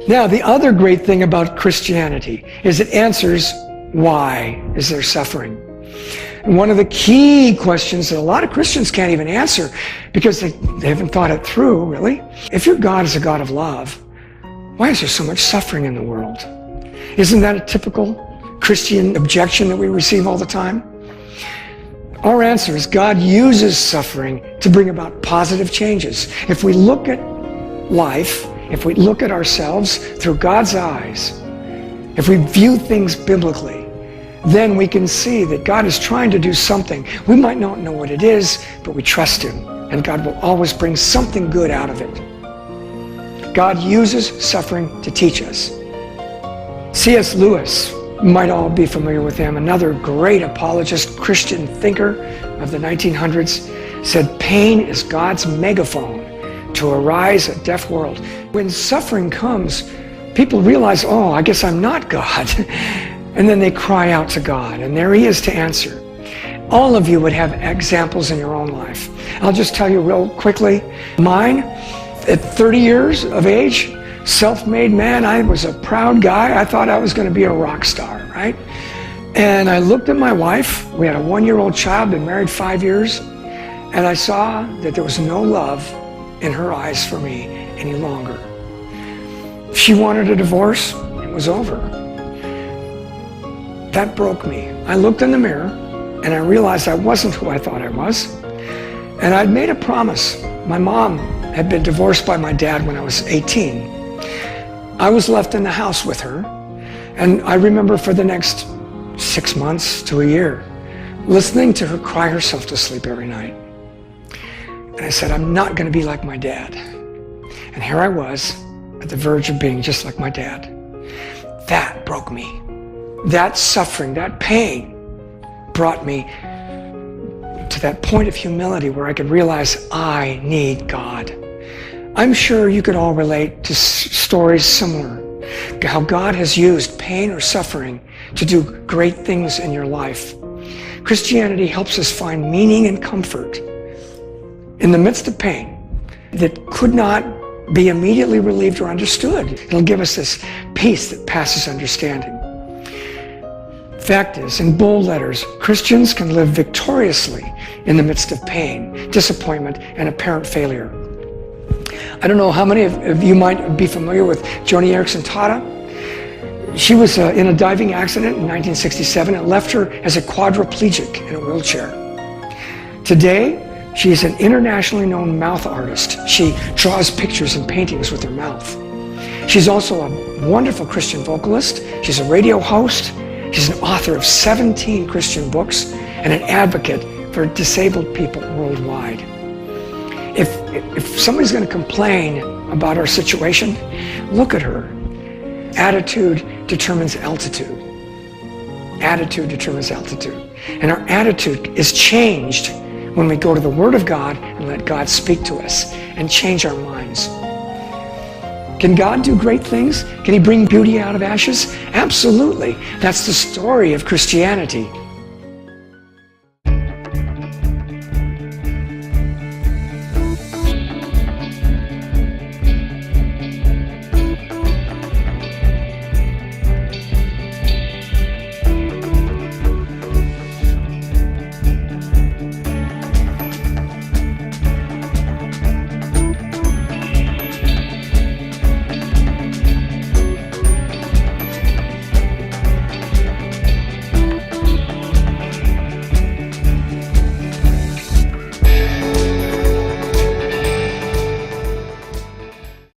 Now, the other great thing about Christianity is it answers why is there suffering. And one of the key questions that a lot of Christians can't even answer because they haven't thought it through, really. If your God is a God of love, why is there so much suffering in the world? Isn't that a typical Christian objection that we receive all the time? Our answer is God uses suffering to bring about positive changes. If we look at life, if we look at ourselves through God's eyes, if we view things biblically, then we can see that God is trying to do something. We might not know what it is, but we trust Him, and God will always bring something good out of it. God uses suffering to teach us. C.S. Lewis, you might all be familiar with him, another great apologist, Christian thinker of the 1900s, said, "Pain is God's megaphone to arise a deaf world." When suffering comes, people realize, oh, I guess I'm not God. And then they cry out to God, and there He is to answer. All of you would have examples in your own life. I'll just tell you real quickly. Mine, at 30 years of age, self-made man, I was a proud guy. I thought I was going to be a rock star, right? And I looked at my wife. We had a 1-year-old child, been married 5 years, and I saw that there was no love in her eyes for me any longer. If she wanted a divorce, it was over. That broke me. I looked in the mirror and I realized I wasn't who I thought I was. And I'd made a promise. My mom had been divorced by my dad when I was 18. I was left in the house with her, and I remember for the next 6 months to a year listening to her cry herself to sleep every night. And I said, I'm not going to be like my dad. And here I was at the verge of being just like my dad. That broke me. That suffering, that pain brought me to that point of humility where I could realize I need God. I'm sure you could all relate to stories similar, how God has used pain or suffering to do great things in your life. Christianity helps us find meaning and comfort in the midst of pain that could not be immediately relieved or understood. It'll give us this peace that passes understanding. Fact is, in bold letters, Christians can live victoriously in the midst of pain, disappointment, and apparent failure. I don't know how many of you might be familiar with Joni Eareckson Tada. She was in a diving accident in 1967 and left her as a quadriplegic in a wheelchair. Today, she is an internationally known mouth artist. She draws pictures and paintings with her mouth. She's also a wonderful Christian vocalist. She's a radio host. She's an author of 17 Christian books and an advocate for disabled people worldwide. If somebody's going to complain about our situation, look at her. Attitude determines altitude. Attitude determines altitude. And our attitude is changed when we go to the Word of God and let God speak to us and change our minds. Can God do great things? Can He bring beauty out of ashes? Absolutely. That's the story of Christianity.